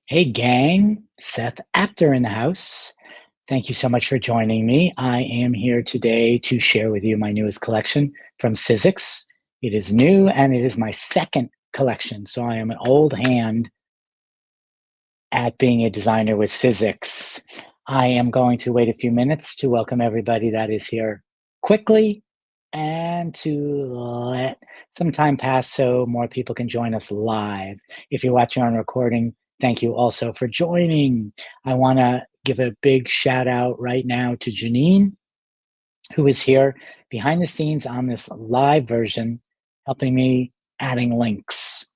Hey gang, Seth Apter in the house. Thank you so much for joining me. I am here today to share with you my newest collection from Sizzix. It is new and it is my second collection. So I am an old hand at being a designer with Sizzix. I am going to wait a few minutes to welcome everybody that is here quickly and to let some time pass so more people can join us live. If you're watching on recording, thank you also for joining. I want to give a big shout out right now to Janine, who is here behind the scenes on this live version, helping me adding links.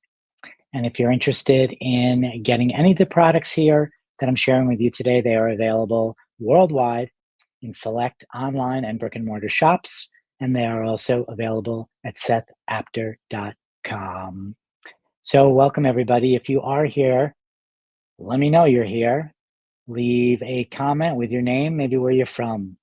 And if you're interested in getting any of the products here that I'm sharing with you today, they are available worldwide in select online and brick and mortar shops. And they are also available at sethapter.com. So welcome everybody. If you are here, let me know you're here. Leave a comment with your name, maybe where you're from.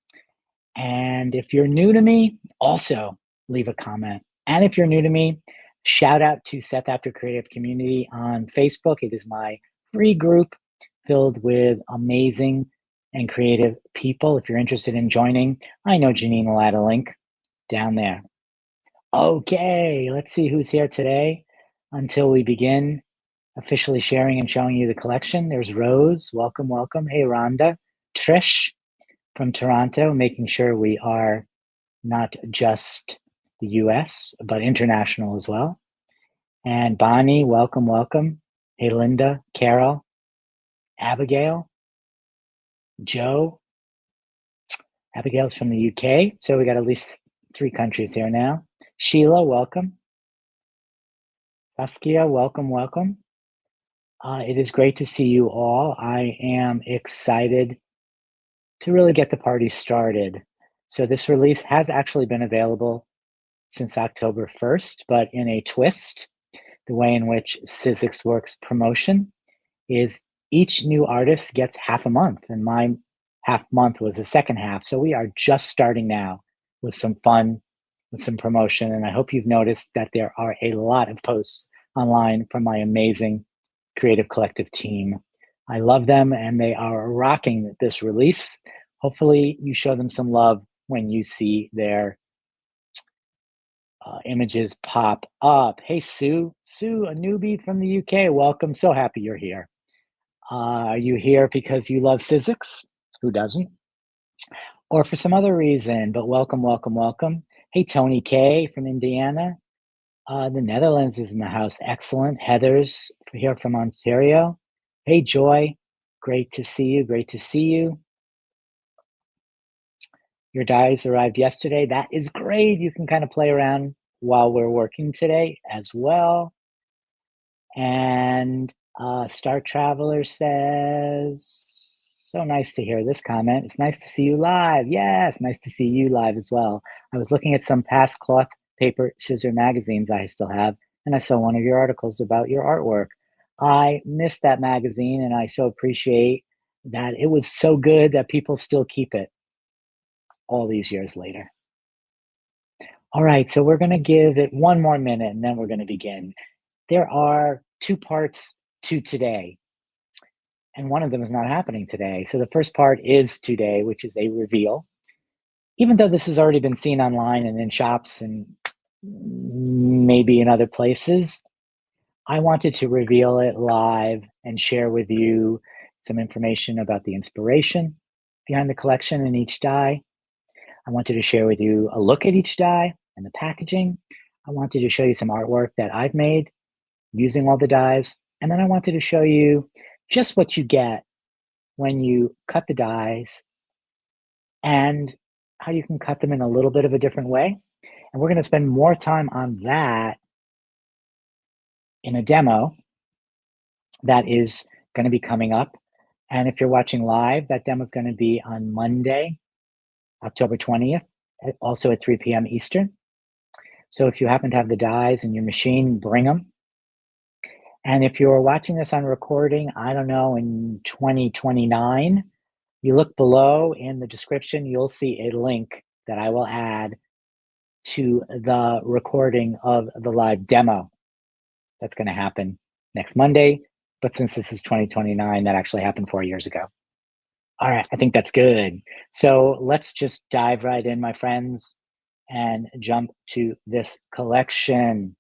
And if you're new to me, also leave a comment. And if you're new to me, shout out to Seth Apter Creative Community on Facebook. It is my free group filled with amazing and creative people. If you're interested in joining, I know Janine will add a link down there. Okay, let's see who's here today until we begin officially sharing and showing you the collection. There's Rose. Welcome, welcome. Hey, Rhonda. Trish from Toronto, making sure we are not just the US, but international as well. And Bonnie, welcome, welcome. Hey, Linda, Carol, Abigail, Joe. Abigail's from the UK, so we got at least 3 countries here now. Sheila, welcome. Saskia, welcome, welcome. It is great to see you all. I am excited to really get the party started. So this release has actually been available since October 1st, but in a twist. The way in which Sizzix works promotion is each new artist gets half a month, and my half month was the second half. So we are just starting now with some fun, with some promotion. And I hope you've noticed that there are a lot of posts online from my amazing creative collective team. I love them and they are rocking this release. Hopefully you show them some love when you see their images pop up. Hey, Sue, a newbie from the UK. Welcome. So happy you're here. Are you here because you love Sizzix? Who doesn't? Or for some other reason, but welcome, welcome, welcome. Hey, Tony K from Indiana. The Netherlands is in the house. Excellent. Heather's here from Ontario. Hey, Joy. Great to see you. Great to see you. Your dies arrived yesterday. That is great. You can kind of play around while we're working today as well. And Star Traveler says, so nice to hear this comment. It's nice to see you live. Yes, nice to see you live as well. I was looking at some past cloth, paper, scissor magazines I still have, and I saw one of your articles about your artwork. I missed that magazine, and I so appreciate that it was so good that people still keep it all these years later. All right, so we're going to give it one more minute, and then we're going to begin. There are 2 parts to today, and one of them is not happening today. So the first part is today, which is a reveal. Even though this has already been seen online and in shops and maybe in other places, I wanted to reveal it live and share with you some information about the inspiration behind the collection and each die. I wanted to share with you a look at each die and the packaging. I wanted to show you some artwork that I've made using all the dies. And then I wanted to show you just what you get when you cut the dies and how you can cut them in a little bit of a different way. And we're going to spend more time on that in a demo that is going to be coming up. And if you're watching live, that demo is going to be on Monday, October 20th, also at 3 p.m. Eastern. So if you happen to have the dies in your machine, bring them. And if you're watching this on recording, I don't know, in 2029, you look below in the description, you'll see a link that I will add to the recording of the live demo that's going to happen next Monday, But since this is 2029, that actually happened 4 years ago. All right, I think that's good. So let's just dive right in, my friends, and jump to this collection.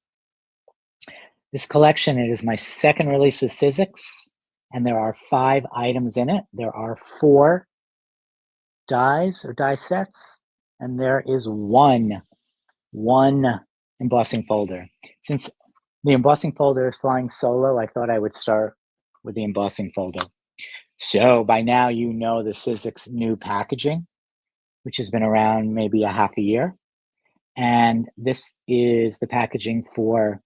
This collection, it is my second release with Sizzix, and there are 5 items in it. There are 4 dies or die sets, and there is one embossing folder. Since the embossing folder is flying solo, I thought I would start with the embossing folder. So by now, you know the Sizzix new packaging, which has been around maybe a half a year. And this is the packaging for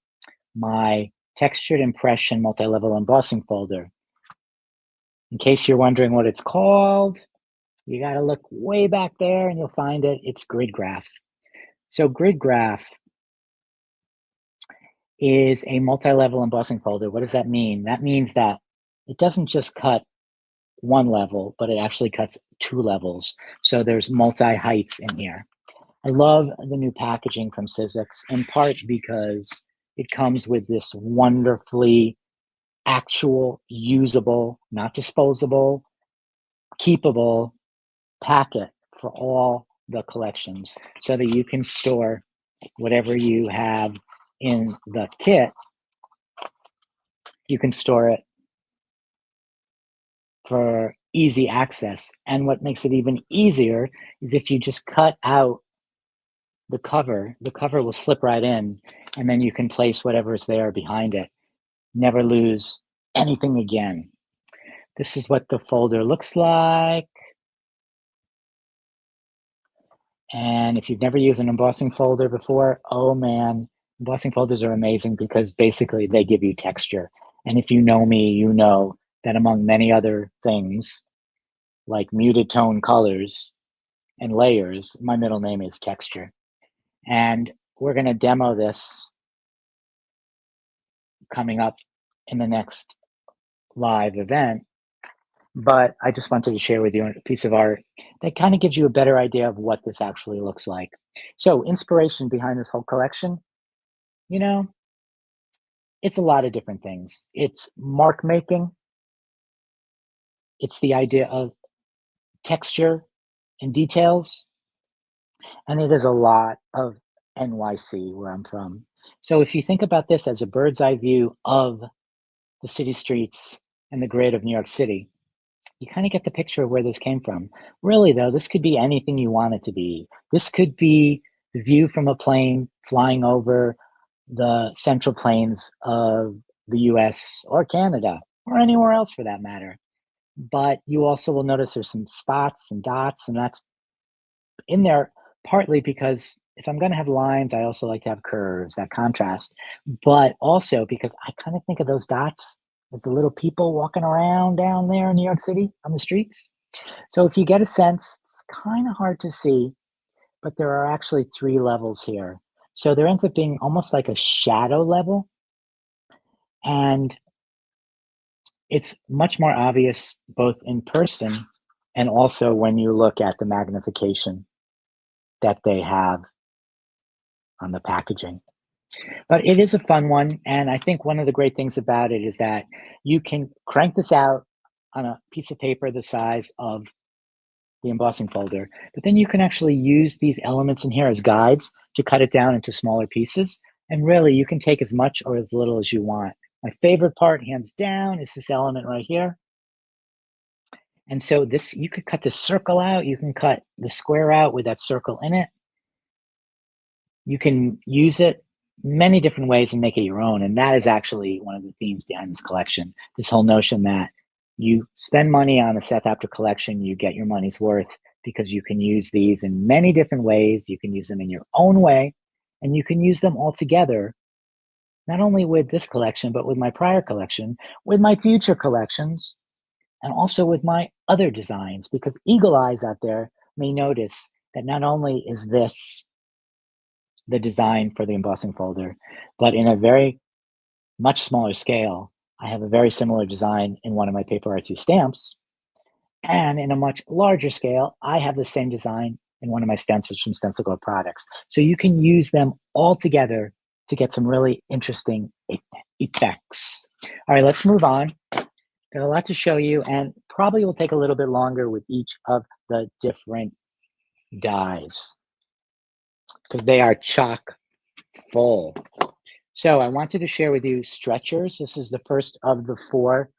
my textured impression multi-level embossing folder. In case you're wondering what it's called, you got to look way back there and you'll find it. It's Grid Graph. So Grid Graph is a multi-level embossing folder. What does that mean? That means that it doesn't just cut one level, but it actually cuts 2 levels. So there's multi-heights in here. I love the new packaging from Sizzix, in part because it comes with this wonderfully actual, usable, not disposable, keepable packet for all the collections so that you can store whatever you have in the kit. You can store it for easy access. And what makes it even easier is if you just cut out the cover will slip right in, and then you can place whatever's there behind it. Never lose anything again. This is what the folder looks like. And if you've never used an embossing folder before, oh man, embossing folders are amazing because basically they give you texture. And if you know me, you know that among many other things, like muted tone colors and layers, my middle name is texture. And we're going to demo this coming up in the next live event. But I just wanted to share with you a piece of art that kind of gives you a better idea of what this actually looks like. So inspiration behind this whole collection, you know, it's a lot of different things. It's mark making. It's the idea of texture and details. And it is a lot of NYC, where I'm from. So if you think about this as a bird's eye view of the city streets and the grid of New York City, you kind of get the picture of where this came from. Really, though, this could be anything you want it to be. This could be the view from a plane flying over the central plains of the US or Canada or anywhere else for that matter. But you also will notice there's some spots and dots, and that's in there partly because if I'm going to have lines, I also like to have curves, that contrast, but also because I kind of think of those dots as the little people walking around down there in New York City on the streets. So if you get a sense, it's kind of hard to see, but there are actually 3 levels here. So there ends up being almost like a shadow level, and it's much more obvious both in person and also when you look at the magnification that they have on the packaging. But it is a fun one, and I think one of the great things about it is that you can crank this out on a piece of paper the size of the embossing folder, but then you can actually use these elements in here as guides to cut it down into smaller pieces, and really you can take as much or as little as you want. My favorite part, hands down, is this element right here. And so this, you could cut this circle out, you can cut the square out with that circle in it. You can use it many different ways and make it your own. And that is actually one of the themes behind this collection. This whole notion that you spend money on a Seth Apter collection, you get your money's worth because you can use these in many different ways. You can use them in your own way, and you can use them all together, not only with this collection, but with my prior collection, with my future collections, and also with my other designs, because eagle eyes out there may notice that not only is this the design for the embossing folder, but in a very much smaller scale, I have a very similar design in one of my paper artsy stamps. And in a much larger scale, I have the same design in one of my stencils from Stencil Glow products. So you can use them all together to get some really interesting effects. All right, let's move on. Got a lot to show you, and probably will take a little bit longer with each of the different dies because they are chock full. So I wanted to share with you stretchers. This is the first of the 4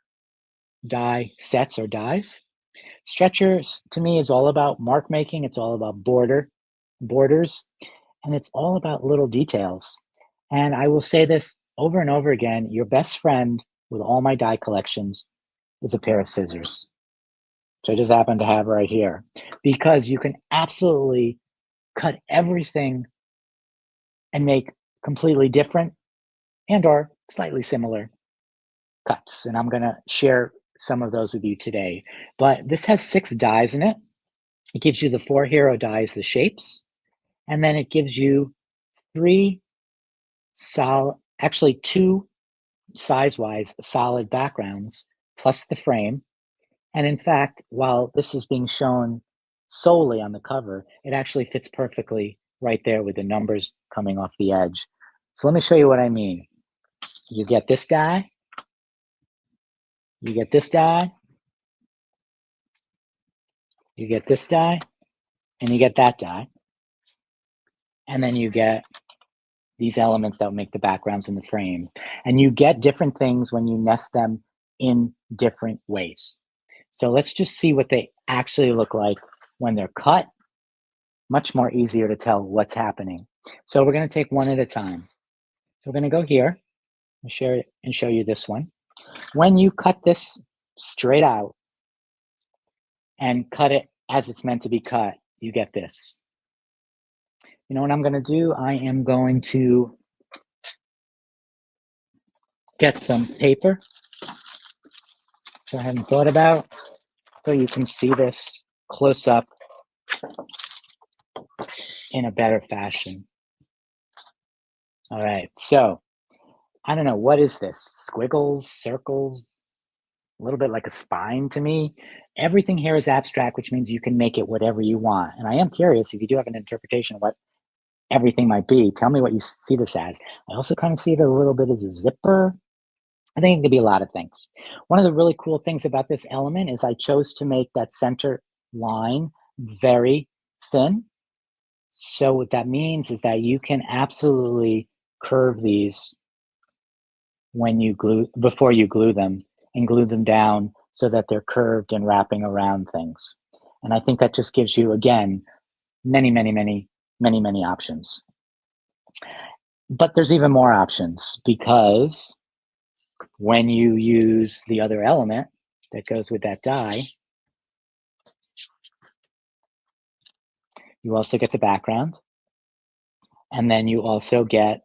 die sets or dies. Stretchers to me is all about mark making. It's all about borders, and it's all about little details. And I will say this over and over again, your best friend with all my die collections is a pair of scissors, which I just happen to have right here, because you can absolutely cut everything and make completely different and or slightly similar cuts. And I'm going to share some of those with you today. But this has 6 dies in it. It gives you the 4 hero dies, the shapes, and then it gives you 3 solid, actually 2 size-wise solid backgrounds plus the frame. And in fact, while this is being shown solely on the cover, it actually fits perfectly right there with the numbers coming off the edge. So let me show you what I mean. You get this die, you get this die, you get this die, and you get that die. And then you get these elements that make the backgrounds in the frame. And you get different things when you nest them in different ways. So let's just see what they actually look like when they're cut. Much more easier to tell what's happening. So we're going to take one at a time. So we're going to go here and share it and show you this one. When you cut this straight out and cut it as it's meant to be cut, you get this. You know what I'm going to do? I am going to get some paper, which I hadn't thought about, so you can see this close up in a better fashion. All right, so I don't know, what is this? Squiggles, circles, a little bit like a spine to me. Everything here is abstract, which means you can make it whatever you want. And I am curious if you do have an interpretation of what everything might be. Tell me what you see this as. I also kind of see it a little bit as a zipper. I think it could be a lot of things. One of the really cool things about this element is I chose to make that center line very thin. So what that means is that you can absolutely curve these when you glue, before you glue them, and glue them down so that they're curved and wrapping around things. And I think that just gives you, again, many options. But there's even more options, because when you use the other element that goes with that die, you also get the background, and then you also get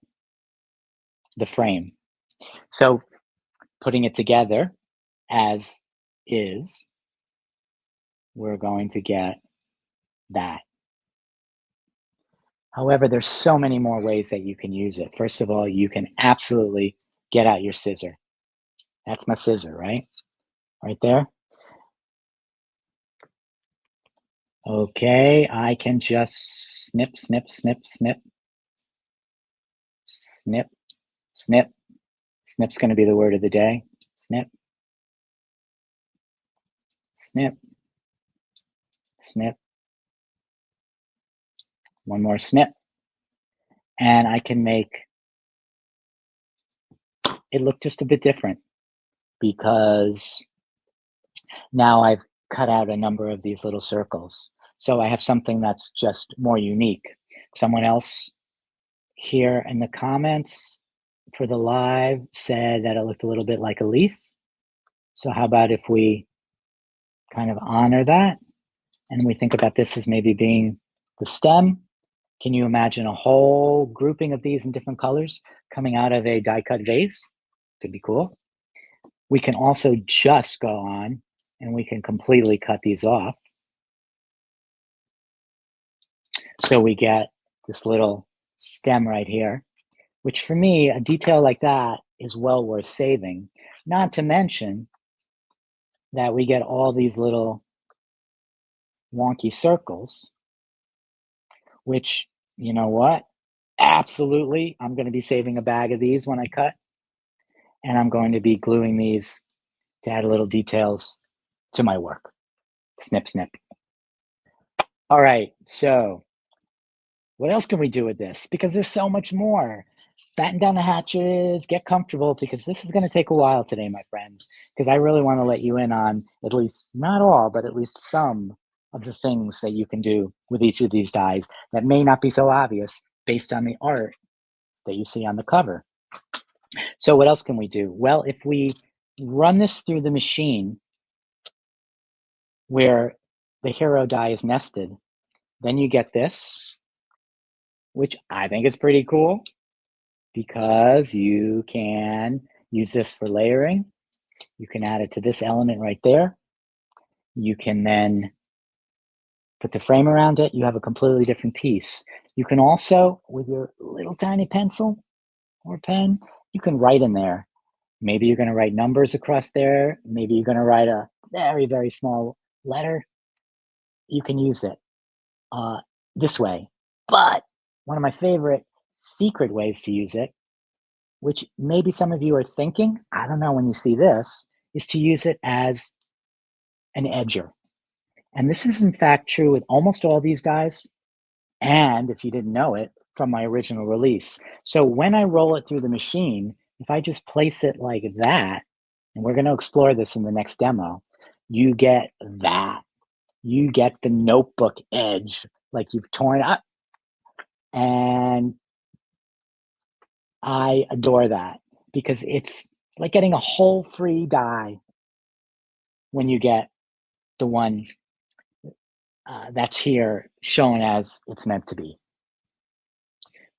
the frame. So putting it together as is, we're going to get that. However, there's so many more ways that you can use it. First of all, you can absolutely get out your scissor. That's my scissor, right? Right there. Okay, I can just snip, snip, snip, snip, snip, snip. Snip's going to be the word of the day. Snip, snip, snip. One more snip. And I can make it look just a bit different, because now I've cut out a number of these little circles. So I have something that's just more unique. Someone else here in the comments for the live said that it looked a little bit like a leaf. So how about if we kind of honor that and we think about this as maybe being the stem? Can you imagine a whole grouping of these in different colors coming out of a die cut vase? Could be cool. We can also just go on and we can completely cut these off. So we get this little stem right here, which for me, a detail like that is well worth saving. Not to mention that we get all these little wonky circles, which, you know what? Absolutely, I'm going to be saving a bag of these when I cut. And I'm going to be gluing these to add a little details to my work. Snip, snip. All right, so what else can we do with this? Because there's so much more. Batten down the hatches, get comfortable, because this is going to take a while today, my friends, because I really want to let you in on at least, not all, but at least some of the things that you can do with each of these dies that may not be so obvious based on the art that you see on the cover. So what else can we do? Well, if we run this through the machine where the hero die is nested, then you get this, which I think is pretty cool because you can use this for layering. You can add it to this element right there. You can then put the frame around it. You have a completely different piece. You can also, with your little tiny pencil or pen, you can write in there. Maybe you're going to write numbers across there. Maybe you're going to write a very, very small letter. You can use it this way. But one of my favorite secret ways to use it, which maybe some of you are thinking, I don't know when you see this, is to use it as an edger. And this is in fact true with almost all these dies. And if you didn't know it, from my original release. So when I roll it through the machine, if I just place it like that, and we're going to explore this in the next demo, you get that. You get the notebook edge, like you've torn up. And I adore that because it's like getting a whole free die when you get the one that's here shown as it's meant to be.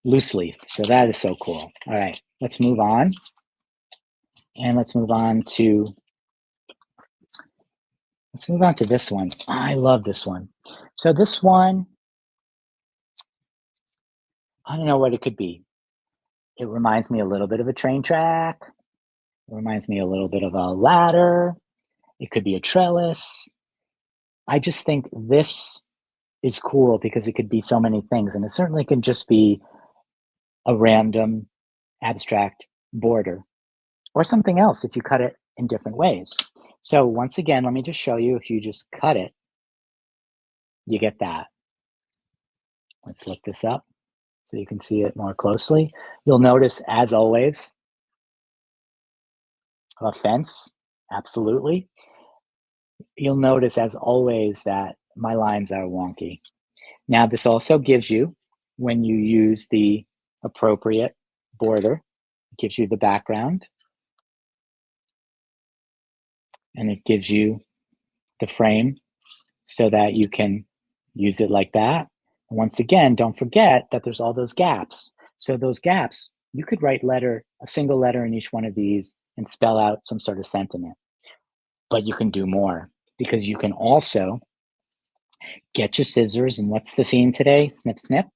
Loose leaf. So that is so cool. All right, let's move on. And let's move on to this one. I love this one. So this one, I don't know what it could be. It reminds me a little bit of a train track. It reminds me a little bit of a ladder. It could be a trellis. I just think this is cool because it could be so many things. And it certainly can just be a random abstract border or something else if you cut it in different ways. So once again, let me just show you, if you just cut it, you get that. Let's look this up so you can see it more closely. You'll notice, as always, a fence, absolutely. You'll notice, as always, that my lines are wonky. Now, this also gives you, when you use the appropriate border, it gives you the background, and it gives you the frame so that you can use it like that. And once again, don't forget that there's all those gaps. So those gaps, you could write a single letter in each one of these and spell out some sort of sentiment. But you can do more because you can also get your scissors. And what's the theme today? Snip, snip.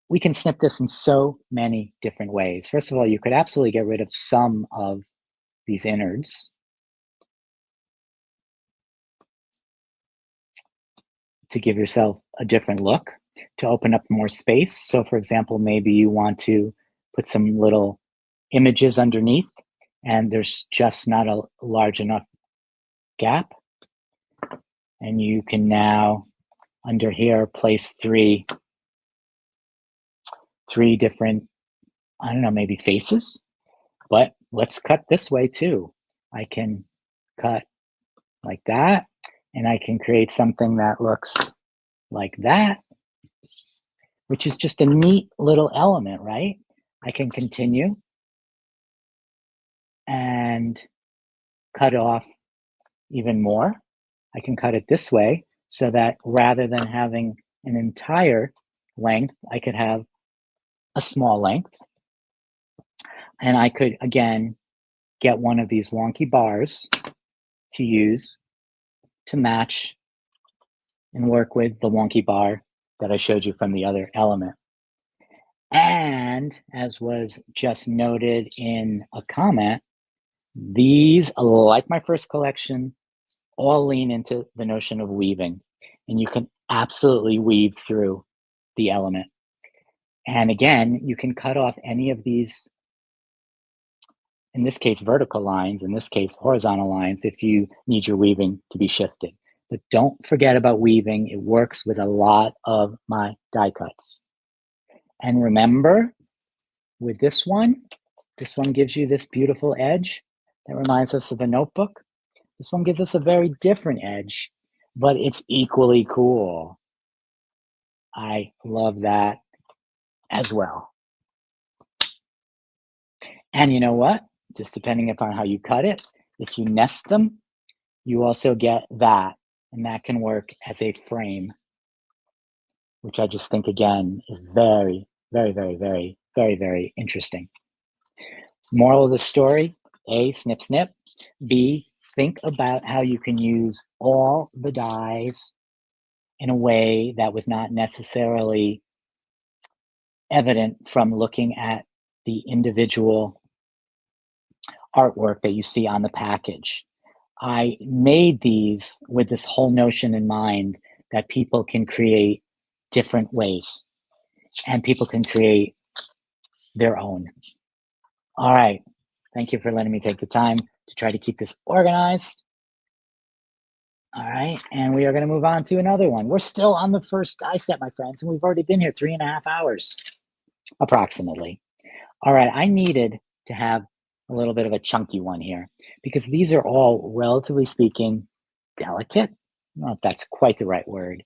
We can snip this in so many different ways. First of all, you could absolutely get rid of some of these innards to give yourself a different look, to open up more space. So for example, maybe you want to put some little images underneath and there's just not a large enough gap. And you can now, under here, place three different, I don't know, maybe faces, but let's cut this way too. I can cut like that, and I can create something that looks like that, which is just a neat little element, right? I can continue and cut off even more. I can cut it this way so that rather than having an entire length, I could have a small length. And I could, again, get one of these wonky bars to use to match and work with the wonky bar that I showed you from the other element. And as was just noted in a comment, these, like my first collection, all lean into the notion of weaving. And you can absolutely weave through the element. And again, you can cut off any of these in this case, vertical lines, in this case, horizontal lines, if you need your weaving to be shifted. But don't forget about weaving. It works with a lot of my die cuts. And remember, with this one gives you this beautiful edge that reminds us of a notebook. This one gives us a very different edge, but it's equally cool. I love that as well. And you know what? Just depending upon how you cut it, if you nest them, you also get that, and that can work as a frame, which I just think, again, is very, very, very, very, very, very interesting. Moral of the story, A, snip, snip. B, think about how you can use all the dies in a way that was not necessarily evident from looking at the individual artwork that you see on the package. I made these with this whole notion in mind that people can create different ways and people can create their own. All right. Thank you for letting me take the time to try to keep this organized. All right. And we are going to move on to another one. We're still on the first die set, my friends, and we've already been here 3.5 hours, approximately. All right. I needed to have a little bit of a chunky one here because these are all, relatively speaking, delicate. I don't know if that's quite the right word,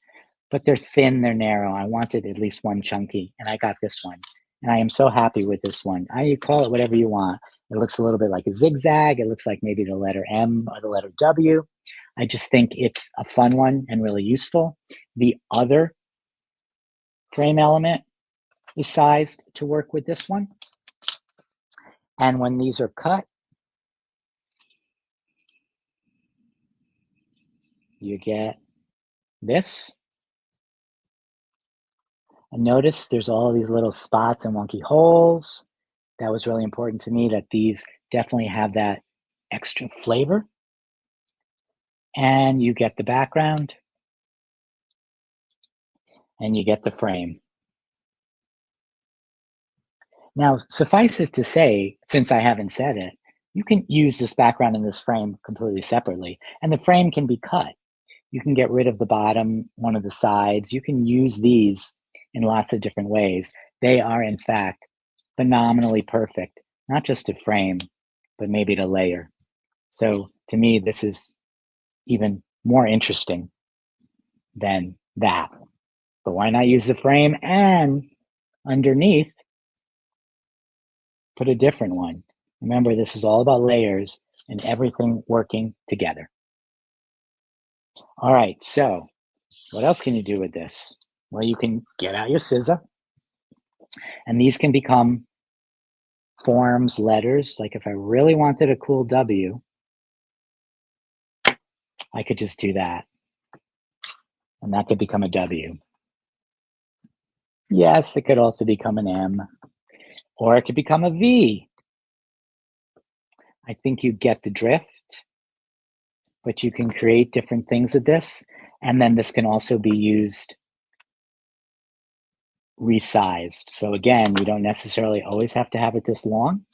but they're thin, they're narrow. I wanted at least one chunky, and I got this one. And I am so happy with this one. You call it whatever you want. It looks a little bit like a zigzag. It looks like maybe the letter M or the letter W. I just think it's a fun one and really useful. The other frame element is sized to work with this one. And when these are cut, you get this. And notice there's all these little spots and wonky holes. That was really important to me, that these definitely have that extra flavor. And you get the background and you get the frame. Now, suffice it to say, since I haven't said it, you can use this background and this frame completely separately, and the frame can be cut. You can get rid of the bottom, one of the sides. You can use these in lots of different ways. They are, in fact, phenomenally perfect, not just to frame, but maybe to layer. So to me, this is even more interesting than that. But why not use the frame and underneath put a different one? Remember, this is all about layers and everything working together. All right, so what else can you do with this? Well, you can get out your scissor, and these can become forms, letters. Like if I really wanted a cool W, I could just do that, and that could become a W. Yes, it could also become an M, or it could become a V. I think you get the drift, but you can create different things with this, and then this can also be used resized. So again, you don't necessarily always have to have it this long.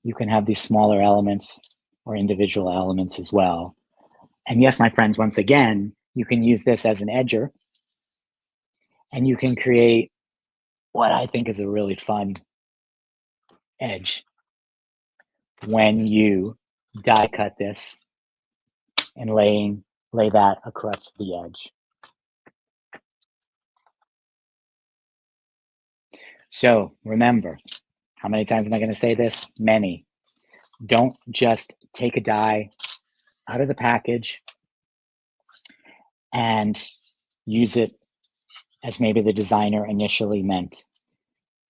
You can have these smaller elements or individual elements as well. And yes, my friends, once again, you can use this as an edger, and you can create what I think is a really fun edge when you die cut this and lay that across the edge. So remember, how many times am I going to say this? Many. Don't just take a die out of the package and use it as maybe the designer initially meant.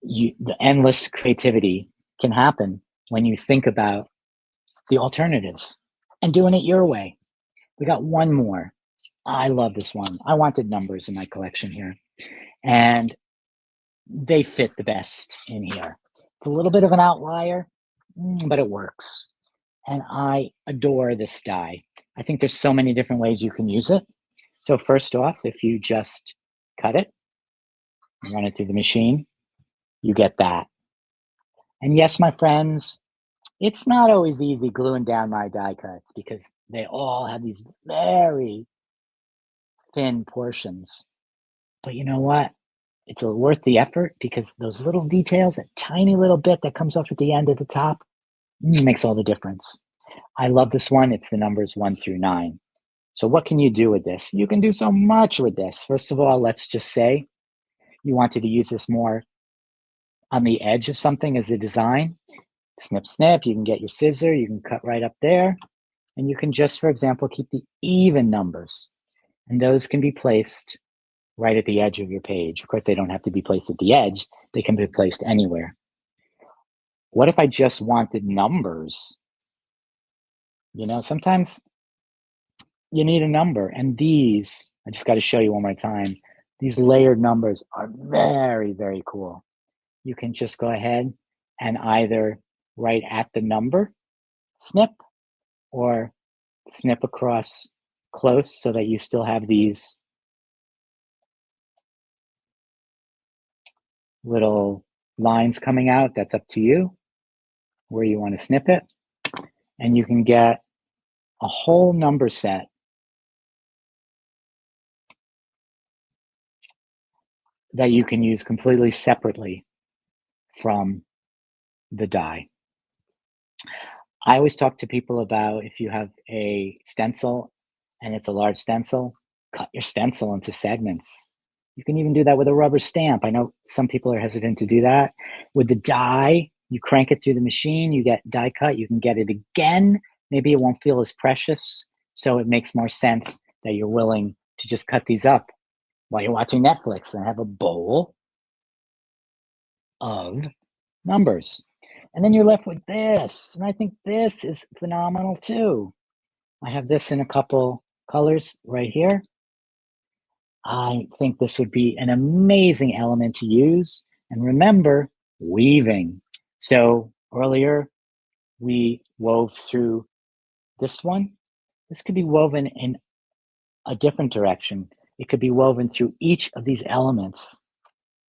The endless creativity can happen when you think about the alternatives and doing it your way. We got one more. I love this one. I wanted numbers in my collection here, and they fit the best in here. It's a little bit of an outlier, but it works. And I adore this die. I think there's so many different ways you can use it. So first off, if you just cut it and run it through the machine, you get that. And yes, my friends, it's not always easy gluing down my die cuts because they all have these very thin portions. But you know what? It's worth the effort because those little details, that tiny little bit that comes off at the end at the top, makes all the difference. I love this one. It's the numbers 1 through 9. So what can you do with this? You can do so much with this. First of all, let's just say you wanted to use this more on the edge of something as a design. Snip, snip. You can get your scissor. You can cut right up there. And you can just, for example, keep the even numbers. And those can be placed right at the edge of your page. Of course, they don't have to be placed at the edge. They can be placed anywhere. What if I just wanted numbers? Sometimes you need a number. And these, I just got to show you one more time. These layered numbers are very, very cool. You can just go ahead and either write at the number, snip, or snip across close so that you still have these little lines coming out. That's up to you where you want to snip it. And you can get a whole number set that you can use completely separately from the die. I always talk to people about if you have a stencil and it's a large stencil, cut your stencil into segments. You can even do that with a rubber stamp. I know some people are hesitant to do that. With the die, you crank it through the machine, you get die cut, you can get it again. Maybe it won't feel as precious. So it makes more sense that you're willing to just cut these up while you're watching Netflix and have a bowl of numbers. And then you're left with this. And I think this is phenomenal too. I have this in a couple colors right here. I think this would be an amazing element to use. And remember, weaving. So earlier we wove through this one. This could be woven in a different direction. It could be woven through each of these elements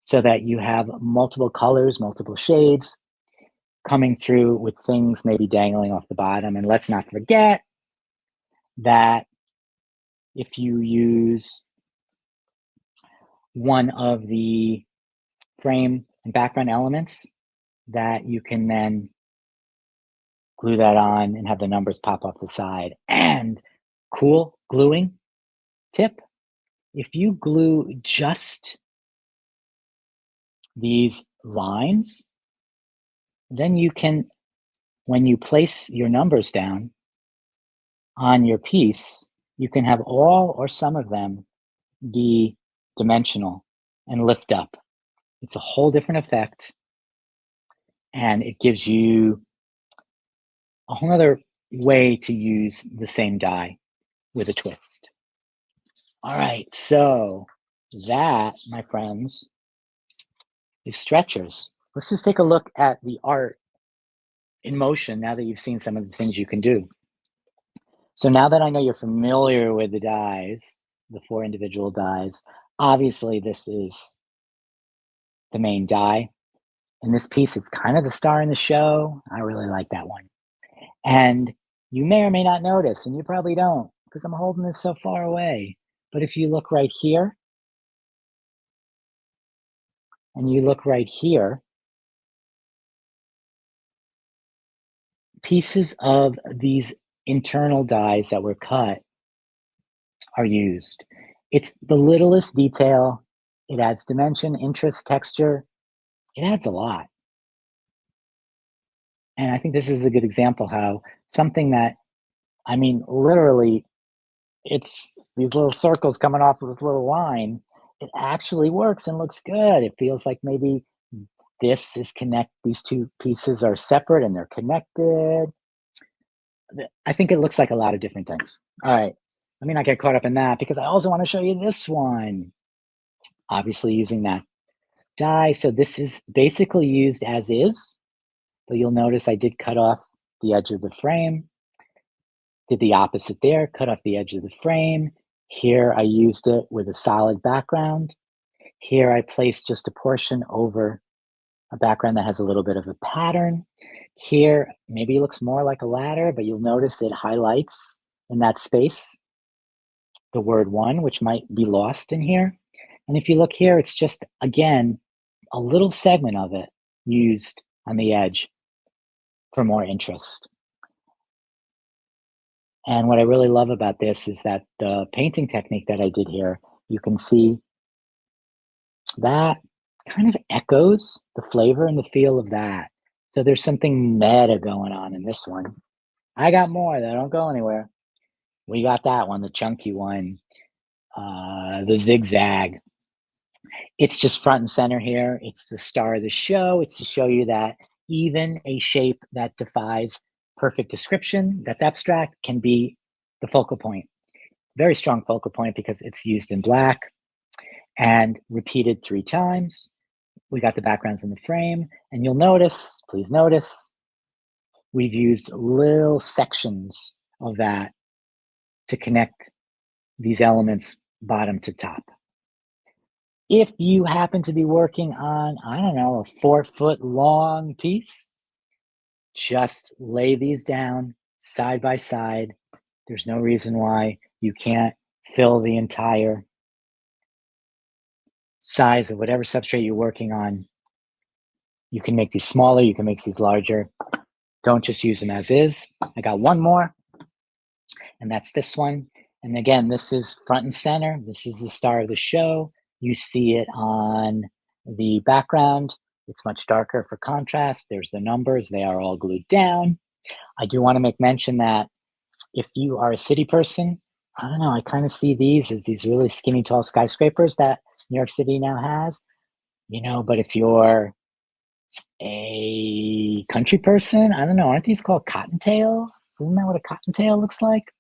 so that you have multiple colors, multiple shades coming through with things maybe dangling off the bottom. And let's not forget that if you use one of the frame and background elements, that you can then glue that on and have the numbers pop off the side. And cool gluing tip, if you glue just these lines, then you can, when you place your numbers down on your piece, you can have all or some of them be dimensional and lift up. It's a whole different effect, and it gives you a whole other way to use the same die with a twist. All right, so that, my friends, is stretchers. Let's just take a look at the art in motion now that you've seen some of the things you can do. So now that I know you're familiar with the dies, the 4 individual dies, obviously this is the main die. And this piece is kind of the star in the show. I really like that one. And you may or may not notice, and you probably don't, because I'm holding this so far away. But if you look right here, and you look right here, pieces of these internal dies that were cut are used. It's the littlest detail. It adds dimension, interest, texture. It adds a lot. And I think this is a good example how something that, I mean, literally, it's these little circles coming off of this little line. It actually works and looks good. It feels like maybe these two pieces are separate and they're connected. I think it looks like a lot of different things. All right, let me not get caught up in that because I also want to show you this one. Obviously using that die. So this is basically used as is, but you'll notice I did cut off the edge of the frame. Did the opposite there, cut off the edge of the frame. Here I used it with a solid background. Here I placed just a portion over a background that has a little bit of a pattern. Here, maybe it looks more like a ladder, but you'll notice it highlights in that space the word one, which might be lost in here. And if you look here, it's just, again, a little segment of it used on the edge for more interest. And what I really love about this is that the painting technique that I did here, you can see that kind of echoes the flavor and the feel of that. So there's something meta going on in this one. I got more that don't go anywhere. We got that one, the chunky one, the zigzag. It's just front and center here. It's the star of the show. It's to show you that even a shape that defies perfect description, that's abstract, can be the focal point. Very strong focal point because it's used in black and repeated 3 times. We got the backgrounds in the frame, and you'll notice, please notice, we've used little sections of that to connect these elements bottom to top. If you happen to be working on, I don't know, a 4-foot long piece, just lay these down side by side. There's no reason why you can't fill the entire size of whatever substrate you're working on. You can make these smaller, you can make these larger. Don't just use them as is. I got one more, and that's this one. And again, this is front and center. This is the star of the show. You see it on the background. It's much darker for contrast. There's the numbers. They are all glued down. I do want to make mention that if you are a city person, I don't know, I kind of see these as these really skinny, tall skyscrapers that New York City now has, but if you're a country person, I don't know, aren't these called cottontails? Isn't that what a cottontail looks like?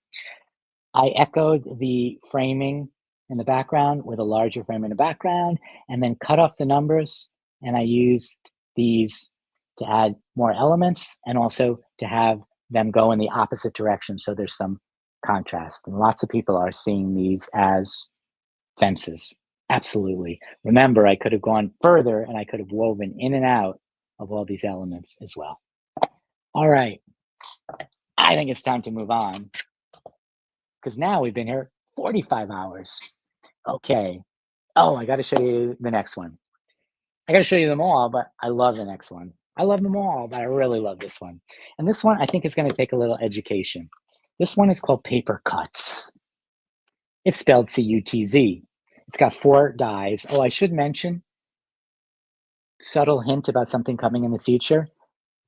I echoed the framing in the background with a larger frame in the background, and then cut off the numbers, and I used these to add more elements and also to have them go in the opposite direction, so there's some contrast. And lots of people are seeing these as fences. Absolutely. Remember, I could have gone further and I could have woven in and out of all these elements as well. All right. I think it's time to move on because now we've been here 45 hours. Okay. Oh, I got to show you the next one. I got to show you them all, but I love the next one. I love them all, but I really love this one. And this one, I think, is going to take a little education. This one is called Paper Cuts. It's spelled C-U-T-Z. It's got 4 dies. Oh, I should mention, subtle hint about something coming in the future.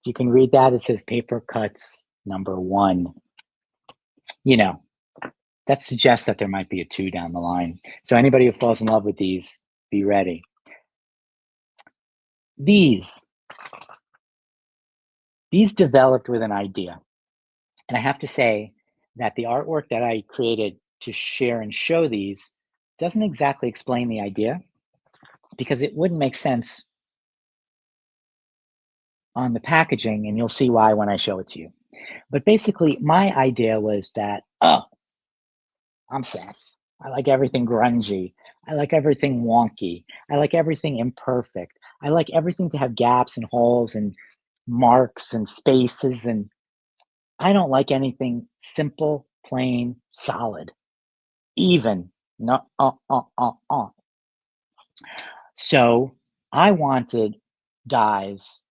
You can read that. It says Paper Cuts number 1. That suggests that there might be a 2 down the line. So anybody who falls in love with these, be ready. These developed with an idea. And I have to say that the artwork that I created to share and show these doesn't exactly explain the idea because it wouldn't make sense on the packaging, and you'll see why when I show it to you. But basically, my idea was that, I'm Seth. I like everything grungy. I like everything wonky. I like everything imperfect. I like everything to have gaps and holes and marks and spaces, and I don't like anything simple, plain, solid, even. No, So I wanted dies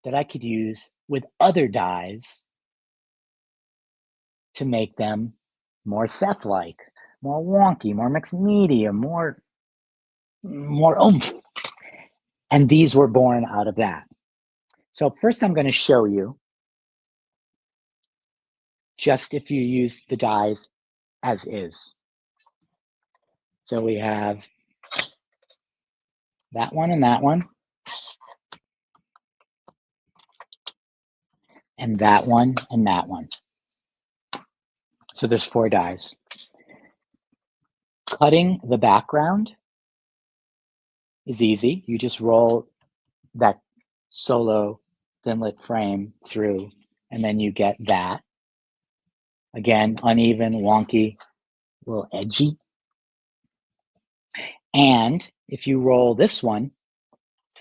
that I could use with other dies to make them more Seth-like, more wonky, more mixed media, more oomph. And these were born out of that. So first I'm going to show you just if you use the dies as is. So we have that one and that one. And that one and that one. So there's 4 dies. Cutting the background is easy. You just roll that solo thin lit frame through, and then you get that. Again, uneven, wonky, a little edgy. And if you roll this one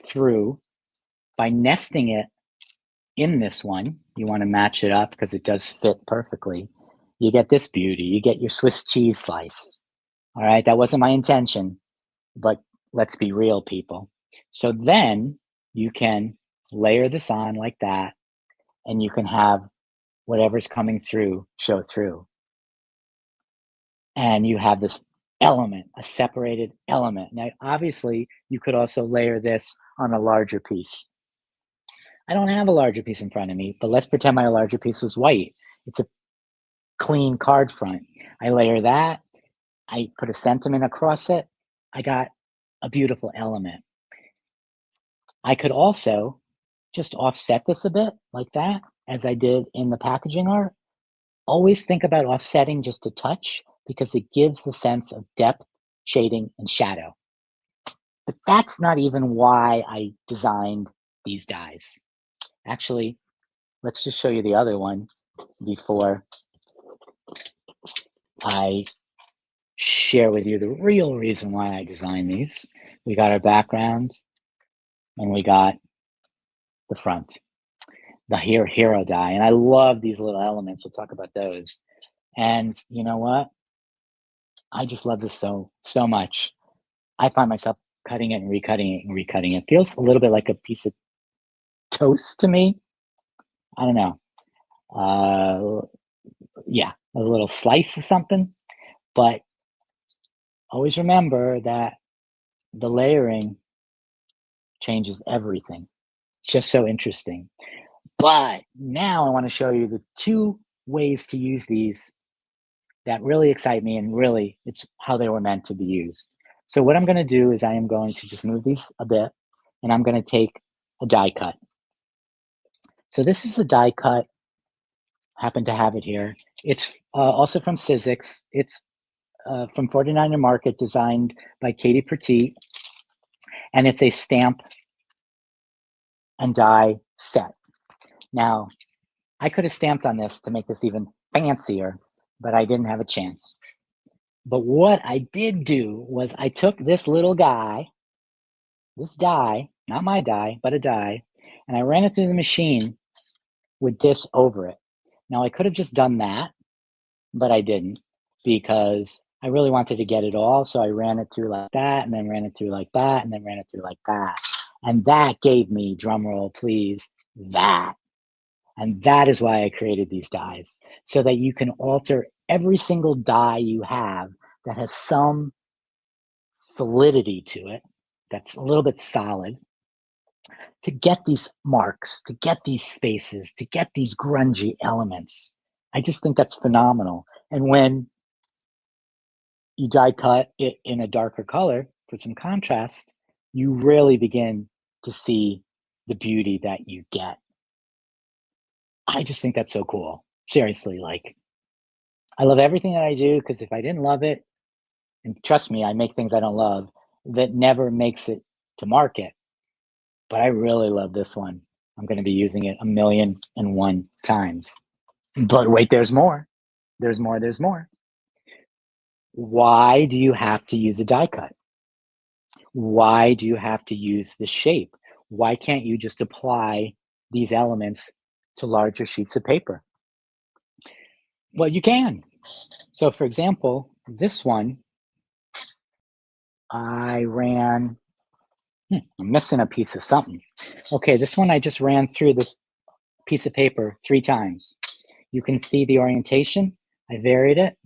through by nesting it in this one, you want to match it up because it does fit perfectly. You get this beauty. You get your Swiss cheese slice. All right, that wasn't my intention, but let's be real, people. So then you can layer this on like that, and you can have whatever's coming through show through. And you have this element, a separated element. Now, obviously, you could also layer this on a larger piece. I don't have a larger piece in front of me, but let's pretend my larger piece was white. It's a clean card front. I layer that. I put a sentiment across it. I got a beautiful element. I could also just offset this a bit like that, as I did in the packaging art. Always think about offsetting just a touch because it gives the sense of depth, shading, and shadow. But that's not even why I designed these dies. Actually, let's just show you the other one before I share with you the real reason why I designed these. We got our background and we got the front, the hero die. And I love these little elements. We'll talk about those. And you know what? I just love this so much. I find myself cutting it and recutting it and recutting it. Feels a little bit like a piece of toast to me. I don't know. Yeah, a little slice of something. But always remember that the layering changes everything. Just so interesting. But now I want to show you the two ways to use these that really excite me, and really it's how they were meant to be used. So what I'm going to do is I am going to just move these a bit, and I'm going to take a die cut. So this is a die cut. Happen to have it here. It's also from Sizzix. It's from 49er Market, designed by Katie Petit, and it's a stamp and die set. Now, I could have stamped on this to make this even fancier, but I didn't have a chance. But what I did do was I took this little guy, this die, not my die, but a die, and I ran it through the machine with this over it. Now, I could have just done that, but I didn't because I really wanted to get it all. So I ran it through like that, and then ran it through like that, and then ran it through like that. And that gave me, drum roll please, that. And that is why I created these dies, so that you can alter every single die you have that has some solidity to it, that's a little bit solid, to get these marks, to get these spaces, to get these grungy elements. I just think that's phenomenal. And when you die cut it in a darker color for some contrast, you really begin to see the beauty that you get. I just think that's so cool. Seriously, like, I love everything that I do because if I didn't love it, and trust me, I make things I don't love, that never makes it to market. But I really love this one. I'm going to be using it 1,000,001 times. But wait, there's more. There's more. There's more. Why do you have to use a die cut? Why do you have to use the shape? Why can't you just apply these elements to larger sheets of paper? Well, you can. So for example, this one, I ran, I'm missing a piece of something. Okay, this one I just ran through this piece of paper 3 times. You can see the orientation. I varied it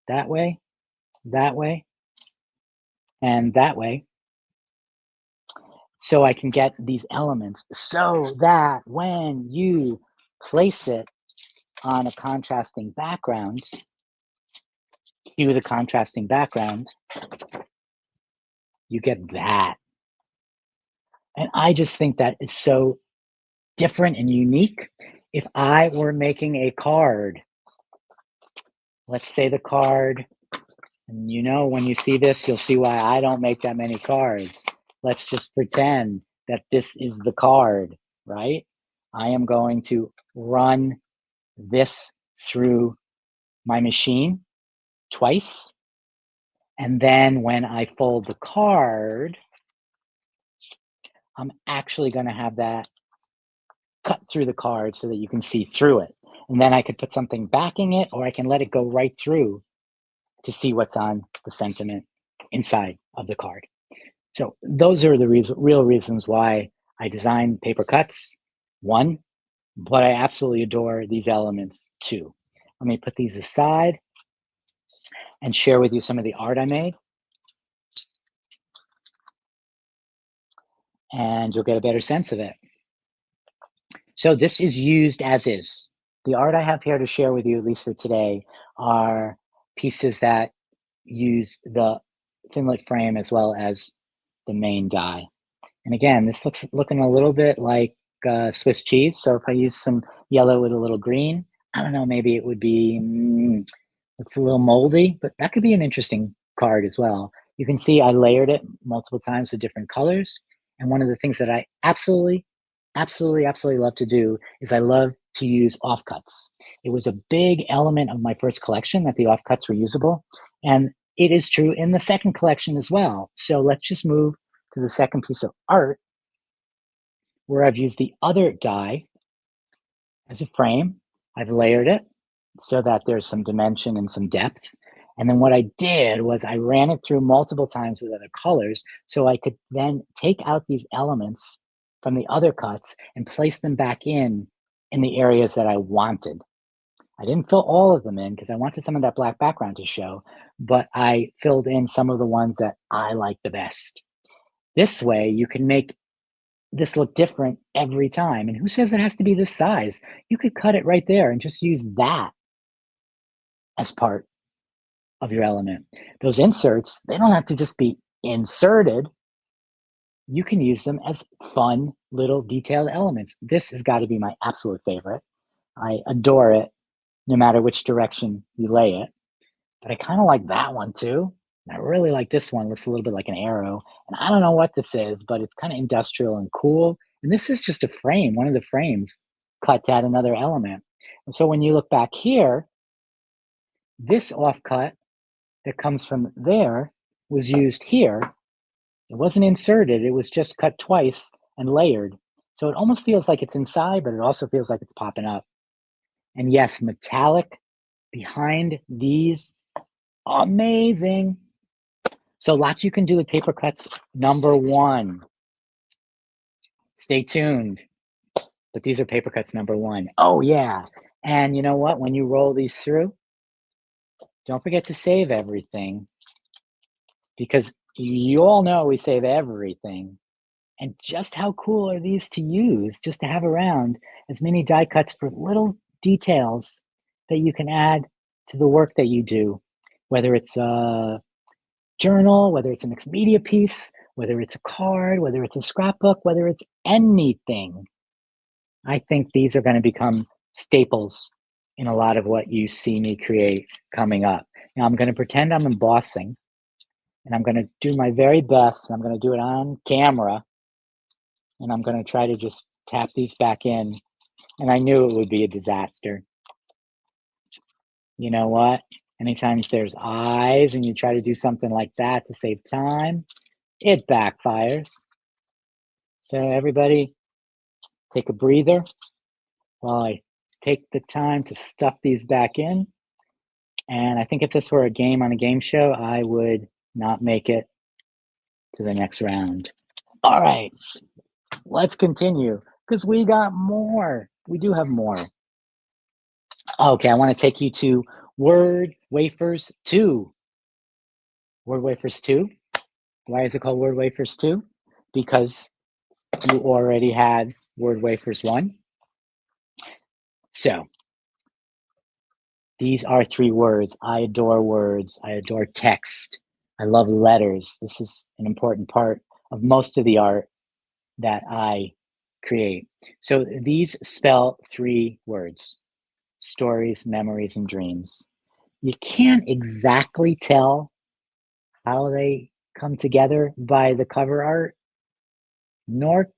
that way, and that way. So I can get these elements so that when you place it on a contrasting background, cue the contrasting background, you get that. And I just think that is so different and unique. If I were making a card, let's say the card, and you know, when you see this, you'll see why I don't make that many cards. Let's just pretend that this is the card, right? I am going to run this through my machine twice. And then when I fold the card, I'm actually going to have that cut through the card so that you can see through it. And then I could put something backing it, or I can let it go right through to see what's on the sentiment inside of the card. So those are the real reasons why I designed paper cuts. One, but I absolutely adore these elements too. Let me put these aside and share with you some of the art I made. And you'll get a better sense of it. So this is used as is. The art I have here to share with you, at least for today, are pieces that use the thinlit frame as well as the main die. And again, this looking a little bit like Swiss cheese. So if I use some yellow with a little green, I don't know, maybe it would be, it's a little moldy, but that could be an interesting card as well. You can see I layered it multiple times with different colors. And one of the things that I absolutely love to do is I love to use offcuts. It was a big element of my first collection that the offcuts were usable. And it is true in the second collection as well. So let's just move to the second piece of art where I've used the other die as a frame. I've layered it so that there's some dimension and some depth. And then what I did was I ran it through multiple times with other colors so I could then take out these elements from the other cuts and place them back in the areas that I wanted. I didn't fill all of them in because I wanted some of that black background to show, but I filled in some of the ones that I like the best. This way you can make this look different every time. And who says it has to be this size? You could cut it right there and just use that as part of your element. Those inserts, they don't have to just be inserted. You can use them as fun little detailed elements. This has got to be my absolute favorite. I adore it no matter which direction you lay it. But I kind of like that one too. And I really like this one. It looks a little bit like an arrow. And I don't know what this is, but it's kind of industrial and cool. And this is just a frame, one of the frames cut to add another element. And so when you look back here, this offcut that comes from there was used here. It wasn't inserted, it was just cut twice and layered. So it almost feels like it's inside, but it also feels like it's popping up. And yes, metallic behind these, amazing. So lots you can do with paper cuts. Number one, stay tuned. But these are paper cuts number one. Oh yeah. And you know what? When you roll these through, don't forget to save everything because you all know we save everything. And just how cool are these to use, just to have around as many die cuts for little details that you can add to the work that you do, whether it's a journal, whether it's a mixed media piece, whether it's a card, whether it's a scrapbook, whether it's anything. I think these are going to become staples in a lot of what you see me create coming up. Now I'm going to pretend I'm embossing and I'm going to do my very best. And I'm going to do it on camera and I'm going to try to just tap these back in. And I knew it would be a disaster. You know what? Anytime there's eyes and you try to do something like that to save time, it backfires. So everybody take a breather while I take the time to stuff these back in. And I think if this were a game on a game show, I would not make it to the next round. All right, let's continue because we got more. We do have more. Okay, I want to take you to Word Wafers 2. Word Wafers 2. Why is it called Word Wafers 2? Because you already had Word Wafers 1. So these are 3 words. I adore words. I adore text. I love letters. This is an important part of most of the art that I create. So these spell 3 words: stories, memories, and dreams. You can't exactly tell how they come together by the cover art, nor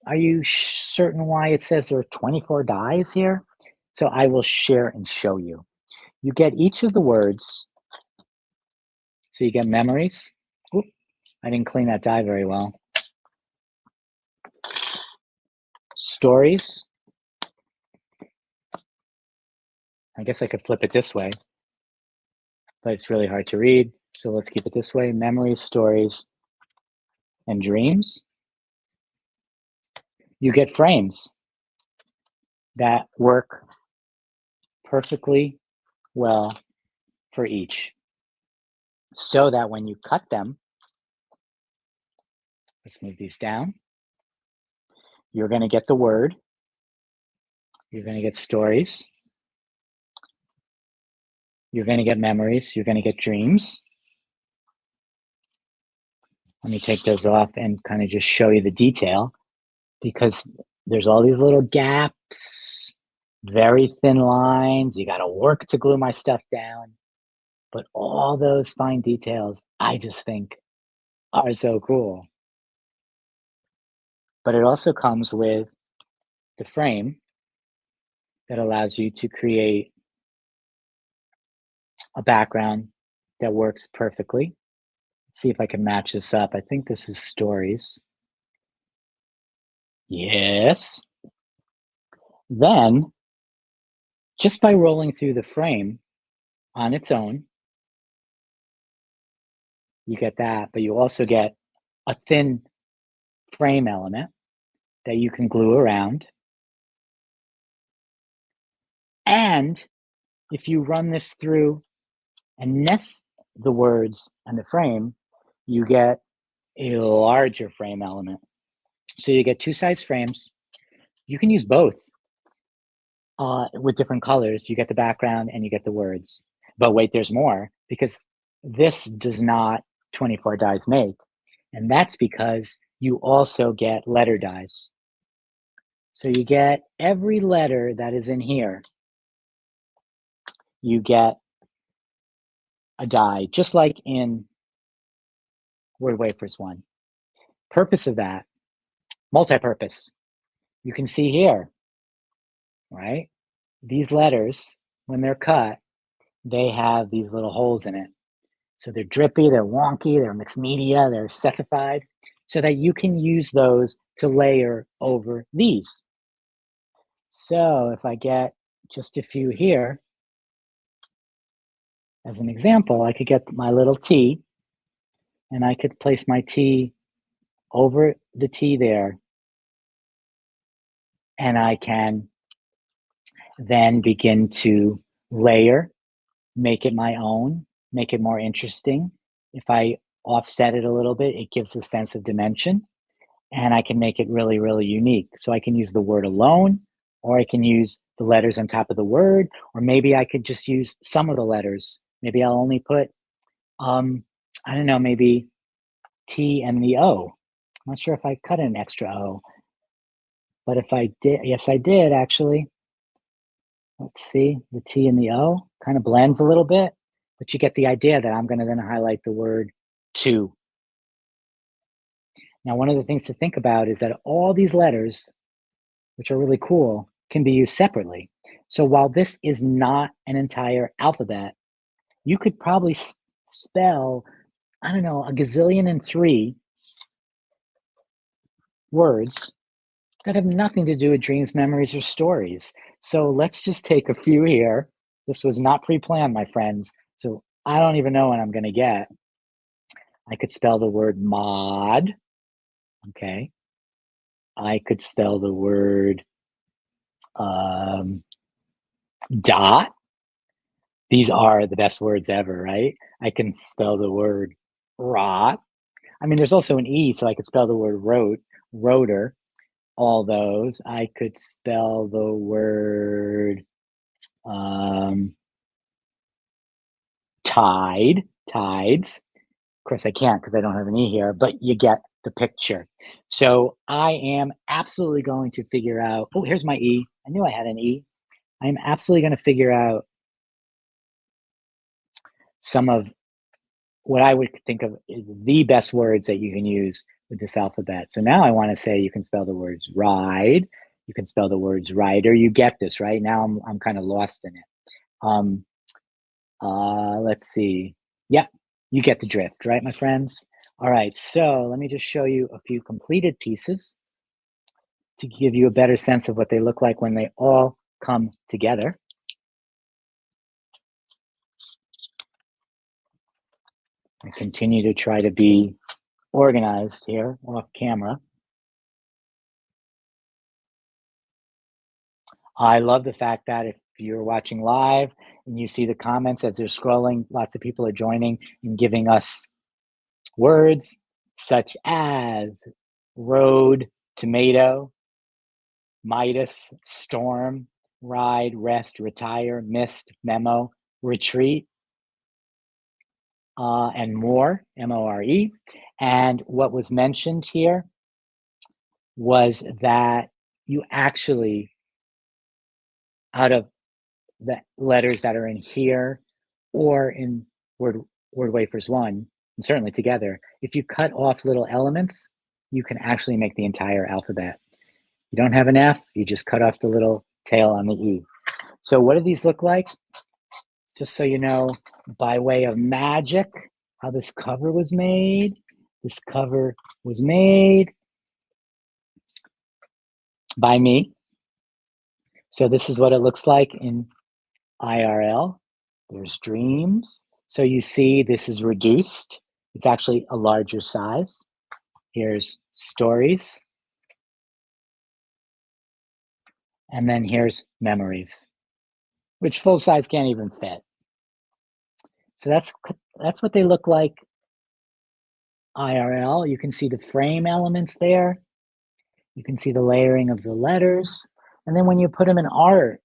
are you certain why it says there are 24 dies here. So I will share and show you. You get each of the words. So you get memories. Oop, I didn't clean that die very well. stories. I guess I could flip it this way, but it's really hard to read. So let's keep it this way. Memories, stories, and dreams. You get frames that work perfectly well for each, so that when you cut them, let's move these down, you're going to get the word, you're going to get stories, you're going to get memories, you're going to get dreams. Let me take those off and kind of just show you the detail, because there's all these little gaps, very thin lines. You got to work to glue my stuff down. But all those fine details, I just think are so cool. But it also comes with the frame that allows you to create a background that works perfectly. Let's see if I can match this up. I think this is stories. Yes. Then, just by rolling through the frame on its own, you get that, but you also get a thin frame element that you can glue around. And if you run this through and nest the words and the frame, you get a larger frame element. So you get two size frames. You can use both with different colors. You get the background and you get the words. But wait, there's more, because this does not 24 dies make. And that's because you also get letter dies. So you get every letter that is in here, you get a die, just like in Word Wafers 1. Purpose of that, multi-purpose. You can see here, right? These letters, when they're cut, they have these little holes in it. So they're drippy, they're wonky, they're mixed media, they're sethified, so that you can use those to layer over these. So if I get just a few here, as an example, I could get my little T, and I could place my T over the T there, and I can then begin to layer, make it my own, make it more interesting. If I offset it a little bit, it gives a sense of dimension, and I can make it really, really unique. So I can use the word alone, or I can use the letters on top of the word, or maybe I could just use some of the letters. Maybe I'll only put, I don't know, maybe T and the O. I'm not sure if I cut an extra O, but if I did, yes, I did actually. Let's see, the T and the O kind of blends a little bit, but you get the idea that I'm going to then highlight the word to. Now, one of the things to think about is that all these letters, which are really cool, can be used separately. So while this is not an entire alphabet, you could probably spell, I don't know, a gazillion and 3 words that have nothing to do with dreams, memories, or stories. So let's just take a few here. This was not pre-planned, my friends. So I don't even know what I'm going to get. I could spell the word mod. Okay. I could spell the word dot. These are the best words ever, right? I can spell the word rot. I mean, there's also an E, so I could spell the word rotor, all those. I could spell the word tide, tides. Of course, I can't because I don't have an E here, but you get the picture. So I am absolutely going to figure out, oh, here's my E. I knew I had an E. I'm absolutely going to figure out some of what I would think of is the best words that you can use with this alphabet. So now I want to say you can spell the words ride, you can spell the words rider. You get this, right? Now I'm kind of lost in it. Let's see. Yep, you get the drift, right, my friends? All right, so let me just show you a few completed pieces. to give you a better sense of what they look like when they all come together. I continue to try to be organized here off camera. I love the fact that if you're watching live and you see the comments as they're scrolling, lots of people are joining and giving us words such as road, tomato, Midas, storm, ride, rest, retire, mist, memo, retreat, and more, M-O-R-E. And what was mentioned here was that you actually, out of the letters that are in here or in Word Wafers 1, and certainly together, if you cut off little elements, you can actually make the entire alphabet. You don't have an F, you just cut off the little tail on the E. So what do these look like? Just so you know, by way of magic, how this cover was made. This cover was made by me. So this is what it looks like in IRL. There's dreams. So you see this is reduced. It's actually a larger size. Here's stories. And then here's memories, which full size can't even fit. So that's what they look like IRL. You can see the frame elements there. You can see the layering of the letters. And then when you put them in art,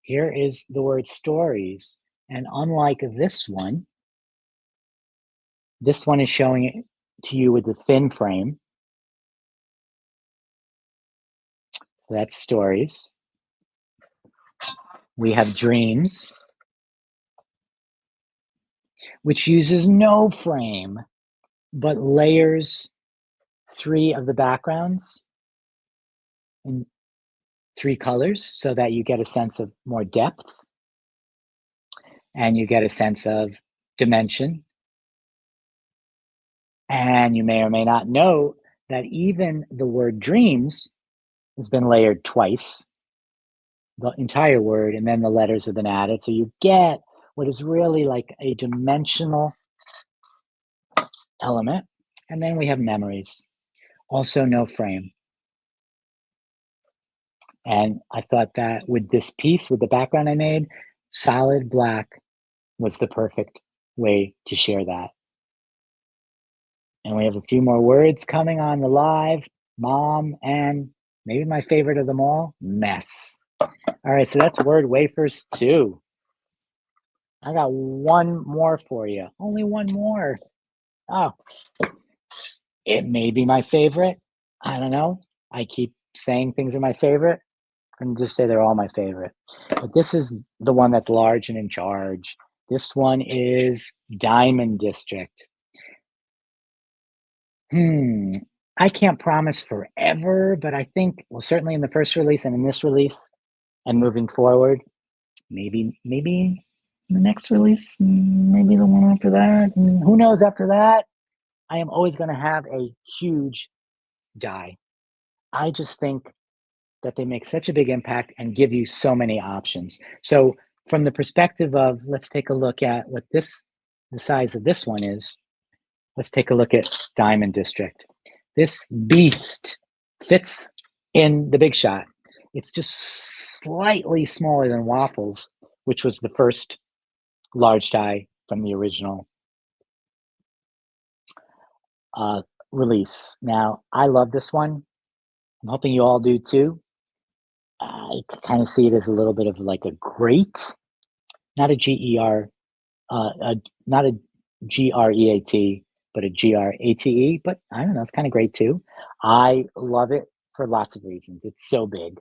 here is the word stories. And unlike this one is showing it to you with the thin frame. So that's stories. We have dreams, which uses no frame, but layers 3 of the backgrounds in 3 colors so that you get a sense of more depth and you get a sense of dimension. And you may or may not know that even the word dreams has been layered twice, the entire word, and then the letters have been added. So you get what is really like a dimensional element. And then we have memories, also no frame. And I thought that with this piece, with the background I made, solid black was the perfect way to share that. And we have a few more words coming on the live, mom, and maybe my favorite of them all, mess. All right, so that's Word Wafers 2. I got one more for you, only one more. Oh, it may be my favorite. I don't know. I keep saying things are my favorite. I'm just say they're all my favorite. But this is the one that's large and in charge. This one is Diamond District. I can't promise forever, but I think, well, certainly in the first release and in this release and moving forward, maybe in the next release, maybe the one after that, who knows after that, I am always going to have a huge die. I just think that they make such a big impact and give you so many options. So from the perspective of, let's take a look at what the size of this one is. Let's take a look at Diamond District. This beast fits in the big shot. It's just slightly smaller than Waffles, which was the first large die from the original release. Now, I love this one. I'm hoping you all do too. I kind of see it as a little bit of like a grate, not a G-E-R, not a G-R-E-A-T, but a G-R-A-T-E, but I don't know, it's kind of great too. I love it for lots of reasons. It's so big.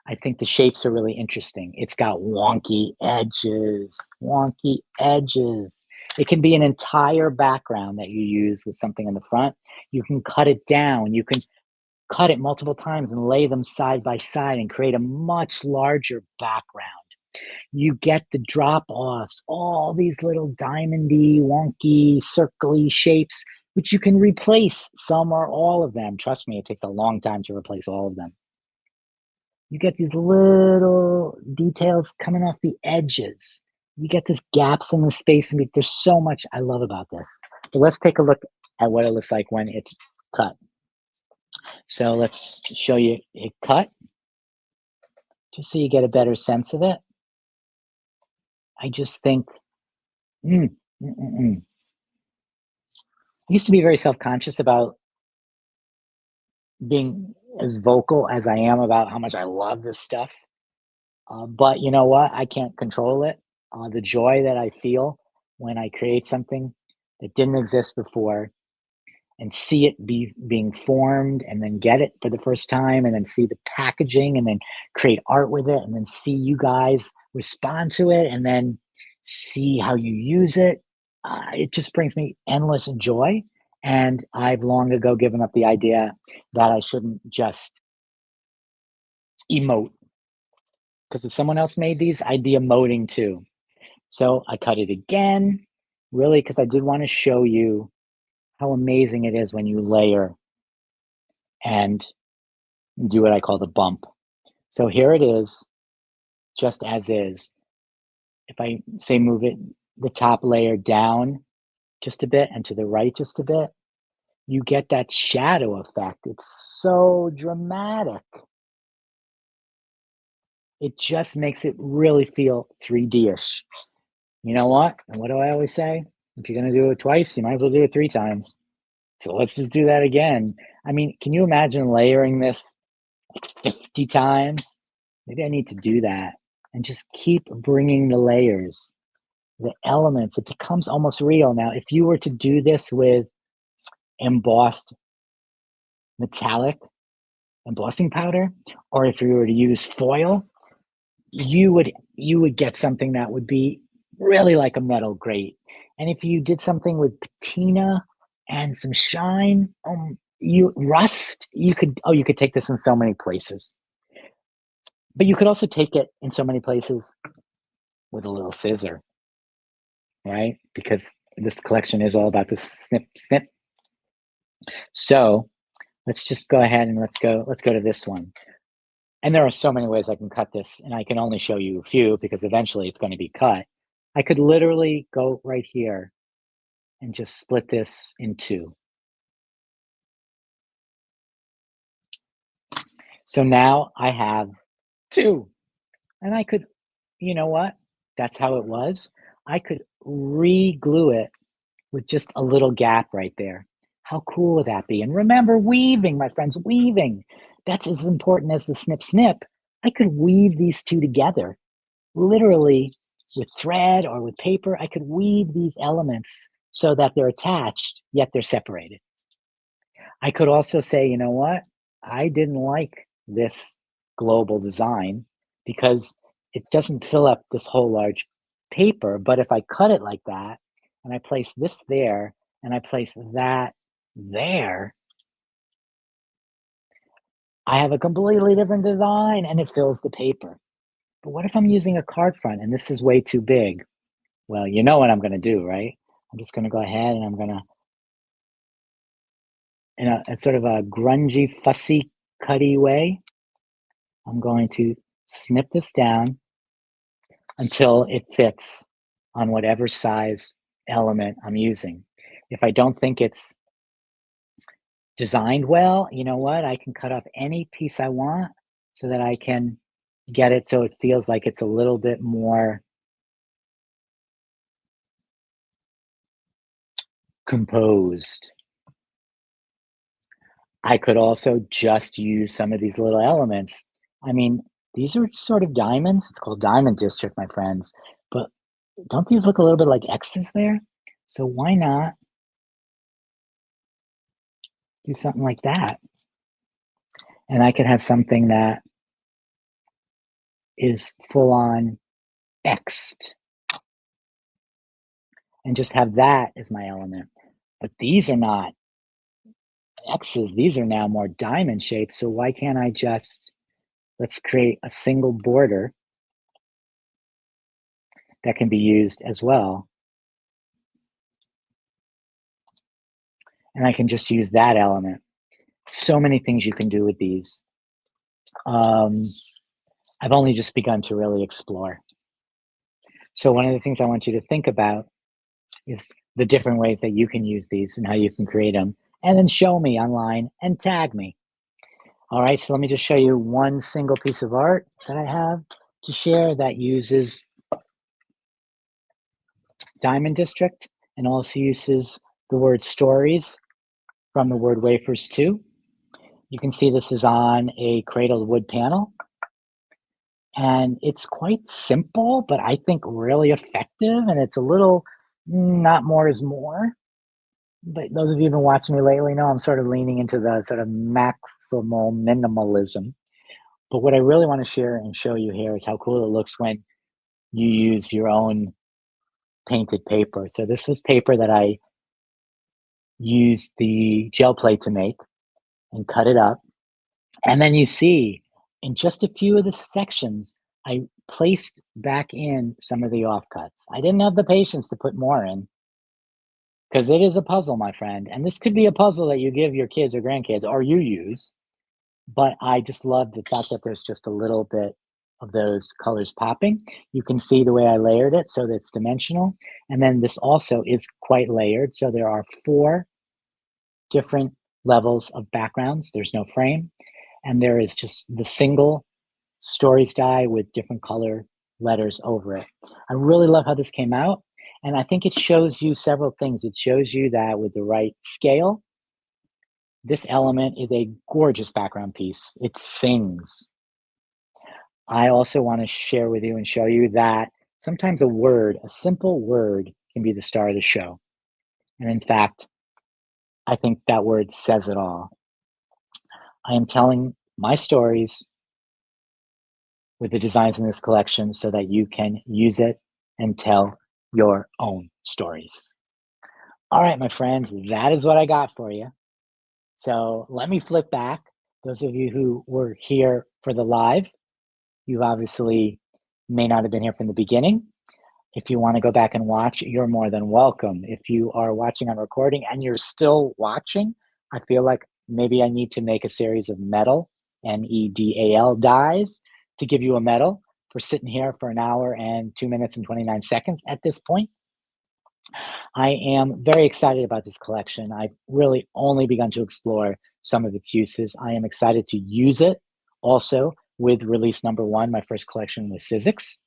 I think the shapes are really interesting. It's got wonky edges. It can be an entire background that you use with something in the front. You can cut it down. You can cut it multiple times and lay them side by side and create a much larger background. You get the drop-offs, all these little diamondy, wonky, circly shapes which you can replace some or all of them. Trust me, it takes a long time to replace all of them. You get these little details coming off the edges. You get these gaps in the space. And there's so much I love about this. But let's take a look at what it looks like when it's cut. So let's show you it cut, just so you get a better sense of it. I just think, mm, mm, mm, mm. I used to be very self-conscious about being as vocal as I am about how much I love this stuff. But you know what? I can't control it. The joy that I feel when I create something that didn't exist before and see it being formed and then get it for the first time and then see the packaging and then create art with it and then see you guys respond to it and then see how you use it. It just brings me endless joy. And I've long ago given up the idea that I shouldn't just emote, because if someone else made these, I'd be emoting too. So I cut it again, really, because I did want to show you how amazing it is when you layer and do what I call the bump. So here it is, just as is. If I say move it, the top layer down just a bit and to the right just a bit, you get that shadow effect. It's so dramatic. It just makes it really feel 3D-ish. You know what? And what do I always say? If you're going to do it twice, you might as well do it 3 times. So let's just do that again. I mean, can you imagine layering this like 50 times? Maybe I need to do that and just keep bringing the layers, the elements. It becomes almost real. Now, if you were to do this with embossed metallic embossing powder, or if you were to use foil, you would get something that would be really like a metal grate. And if you did something with patina and some shine, you rust, you could take this in so many places. But you could also take it in so many places with a little scissor, right? Because this collection is all about the snip snip. So let's just go ahead and let's go to this one. And there are so many ways I can cut this, and I can only show you a few because eventually it's going to be cut. I could literally go right here and just split this in two. So now I have two, and I could, you know what? That's how it was. I could re-glue it with just a little gap right there. How cool would that be? And remember, weaving, my friends, weaving. That's as important as the snip snip. I could weave these two together, literally with thread or with paper. I could weave these elements so that they're attached, yet they're separated. I could also say, you know what? I didn't like this global design because it doesn't fill up this whole large paper. But if I cut it like that and I place this there and I place that there, I have a completely different design and it fills the paper. But what if I'm using a card front and this is way too big? Well, you know what I'm going to do, right? I'm just going to go ahead and I'm going to, in a sort of a grungy, fussy, cutty way, I'm going to snip this down until it fits on whatever size element I'm using. If I don't think it's designed well, you know what? I can cut off any piece I want so that I can get it so it feels like it's a little bit more composed. I could also just use some of these little elements. I mean, these are sort of diamonds. It's called Diamond District, my friends. But don't these look a little bit like X's there? So why not do something like that? And I could have something that is full on X'd and just have that as my element. But these are not X's. These are now more diamond shapes. So why can't I just, let's create a single border that can be used as well. and I can just use that element. So many things you can do with these. I've only just begun to really explore. So one of the things I want you to think about is the different ways that you can use these and how you can create them, and then show me online and tag me. All right, so let me just show you one single piece of art that I have to share that uses Diamond District and also uses the word stories from the word wafers too. You can see this is on a cradled wood panel, and it's quite simple, but I think really effective, and it's a little not more is more. But those of you who've been watching me lately know I'm sort of leaning into the sort of maximal minimalism. But what I really want to share and show you here is how cool it looks when you use your own painted paper. So this was paper that I used the gel plate to make and cut it up. And then you see in just a few of the sections, I placed back in some of the offcuts. I didn't have the patience to put more in because it is a puzzle, my friend. And this could be a puzzle that you give your kids or grandkids or you use. But I just love the fact that there's just a little bit of those colors popping. You can see the way I layered it so that it's dimensional. And then this also is quite layered. So there are 4 different levels of backgrounds. There's no frame. And there is just the single stories die with different color letters over it. I really love how this came out. And I think it shows you several things. It shows you that with the right scale, this element is a gorgeous background piece. It sings. I also want to share with you and show you that sometimes a word, a simple word, can be the star of the show. And in fact, I think that word says it all. I am telling my stories with the designs in this collection so that you can use it and tell your own stories. All right, my friends, that is what I got for you. So let me flip back. Those of you who were here for the live, you obviously may not have been here from the beginning. If you want to go back and watch, you're more than welcome. If you are watching on recording and you're still watching, I feel like maybe I need to make a series of medal, MEDAL dies to give you a medal for sitting here for an hour and 2 minutes and 29 seconds at this point. I am very excited about this collection. I've really only begun to explore some of its uses. I am excited to use it also with release number 1, my first collection with Sizzix.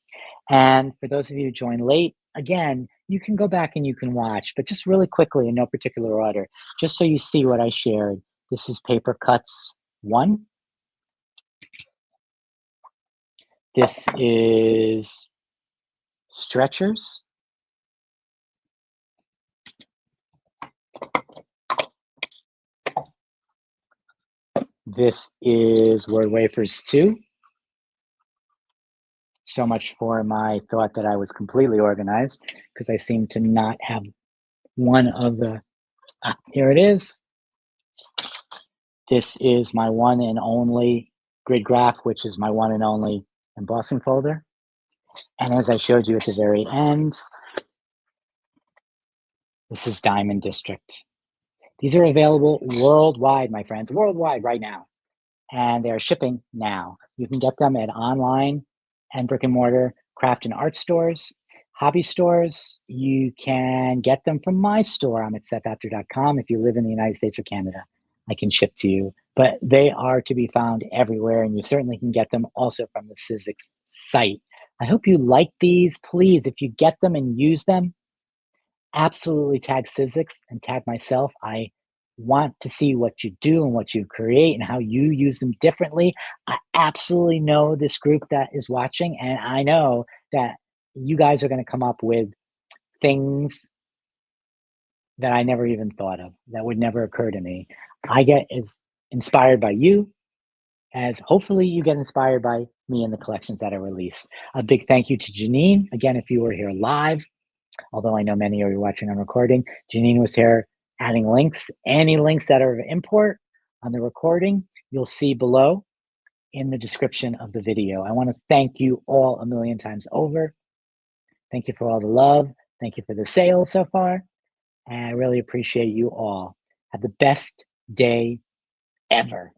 And for those of you who joined late, again, you can go back and you can watch, but just really quickly in no particular order, just so you see what I shared. This is Paper Cuts 1. This is Stretchers. This is Word Wafers 2. So much for my thought that I was completely organized because I seem to not have one of the, here it is. This is my one and only grid graph, which is my one and only embossing folder. And as I showed you at the very end, this is Diamond District. These are available worldwide, my friends, worldwide right now. And they're shipping now. You can get them at online and brick and mortar craft and art stores, hobby stores. You can get them from my store. I'm at sethapter.com. If you live in the United States or Canada, I can ship to you. But they are to be found everywhere, and you certainly can get them also from the Sizzix site. I hope you like these. Please, if you get them and use them, absolutely tag Sizzix and tag myself. I want to see what you do and what you create and how you use them differently. I absolutely know this group that is watching, and I know that you guys are going to come up with things that I never even thought of, that would never occur to me. I get as inspired by you as hopefully you get inspired by me and the collections that I release. A big thank you to Janine. Again, if you were here live, although I know many of you are watching on recording, Janine was here adding links. Any links that are of import on the recording, you'll see below in the description of the video. I want to thank you all a million times over. Thank you for all the love. Thank you for the sales so far. And I really appreciate you all. Have the best day ever.